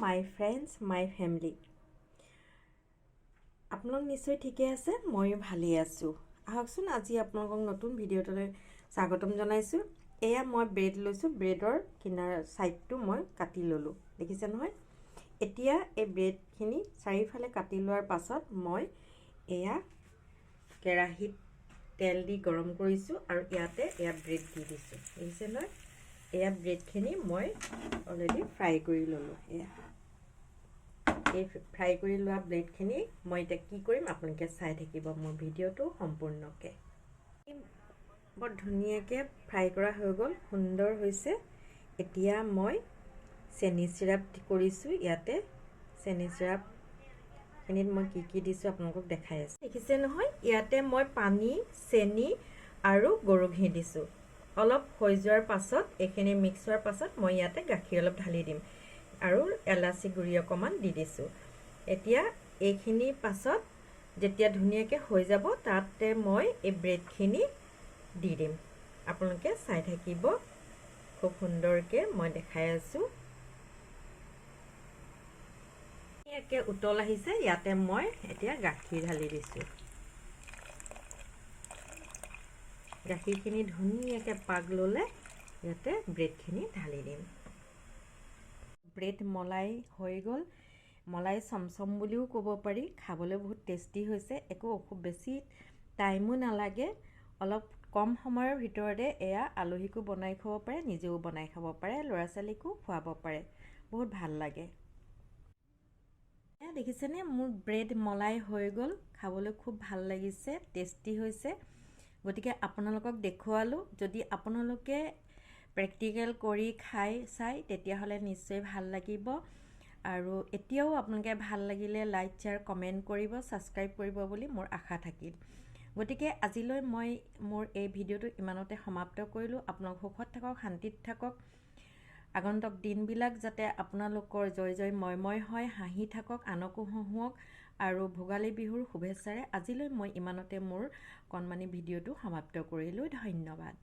মাই friends মাই family. আপোনালোক নিশ্চয় ঠিকে আছে, ময়ো ভালেই আছোঁ। আহকচোন আজি আপোনালোকক নতুন ভিডিঅ'টোলৈ স্বাগতম জনাইছোঁ। এয়া মই ব্ৰেড লৈছোঁ, ব্ৰেডৰ কিনাৰ ছাইডটো মই কাটি ল'লোঁ, দেখিছে নহয়। এতিয়া এই ব্ৰেডখিনি চাৰিওফালে কাটি লোৱাৰ পাছত মই এয়া কেৰাহীত তেল দি গৰম কৰিছোঁ আৰু ইয়াতে এয়া ব্ৰেড দি দিছোঁ, দেখিছে নহয়। এয়া ব্ৰেডখিনি মই অলৰেডি ফ্ৰাই কৰি ল'লোঁ। এই ফ্ৰাই কৰি লোৱা ব্ৰেডখিনি মই এতিয়া কি কৰিম আপোনালোকে চাই থাকিব মোৰ ভিডিঅ'টো সম্পূৰ্ণকৈ। বৰ ধুনীয়াকৈ ফ্ৰাই কৰা হৈ গ'ল, সুন্দৰ হৈছে। এতিয়া মই চেনি চিৰাপ কৰিছোঁ। ইয়াতে চেনি চিৰাপখিনিত মই কি দিছোঁ আপোনালোকক দেখাই আছোঁ, দেখিছে নহয়। ইয়াতে মই পানী, চেনি আৰু গৰু ঘি দিছোঁ। অলপ হৈ যোৱাৰ পাছত এইখিনি মিক্স হোৱাৰ পাছত মই ইয়াতে গাখীৰ অলপ ঢালি দিম আৰু এলাচি গুড়ি অকণমান দি দিছোঁ। এতিয়া এইখিনি পাছত যেতিয়া ধুনীয়াকৈ হৈ যাব তাতে মই এই ব্ৰেডখিনি দি দিম। আপোনালোকে চাই থাকিব, খুব সুন্দৰকৈ মই দেখাই আছোঁ। একে উতল আহিছে, ইয়াতে মই এতিয়া গাখীৰ ঢালি দিছোঁ। গাখীৰখিনি ধুনীয়াকৈ পাক ল'লে ইয়াতে ব্ৰেডখিনি ঢালি দিম। ব্ৰেড মলাই হৈ গ'ল, মলাই চমচম বুলিও ক'ব পাৰি। খাবলৈ বহুত টেষ্টি হৈছে, একো বেছি টাইমো নালাগে। অলপ কম সময়ৰ ভিতৰতে এয়া আলহীকো বনাই খাব পাৰে, নিজেও বনাই খাব পাৰে, ল'ৰা ছোৱালীকো খুৱাব পাৰে, বহুত ভাল লাগে। দেখিছেনে মোৰ ব্ৰেড মলাই হৈ গ'ল, খাবলৈ খুব ভাল লাগিছে, টেষ্টি হৈছে। গতিকে আপোনালোকক দেখুৱালোঁ। যদি আপোনালোকে প্ৰেক্টিকেল কৰি খাই চাই তেতিয়াহ'লে নিশ্চয় ভাল লাগিব। আৰু এতিয়াও আপোনালোকে ভাল লাগিলে লাইক শ্বেয়াৰ কমেণ্ট কৰিব, ছাবস্ক্ৰাইব কৰিব বুলি মোৰ আশা থাকিল। গতিকে আজিলৈ মই মোৰ এই ভিডিঅ'টো ইমানতে সমাপ্ত কৰিলোঁ। আপোনালোক সুখত থাকক, শান্তিত থাকক। আগন্তুক দিনবিলাক যাতে আপোনালোকৰ জয় জয় ময় হয়, হাঁহি থাকক, আনকো হহুৱাওক আৰু ভোগালী বিহুৰ শুভেচ্ছাৰে আজিলৈ মই ইমানতে মোৰ কণমানি ভিডিঅ'টো সমাপ্ত কৰিলোঁ। ধন্যবাদ।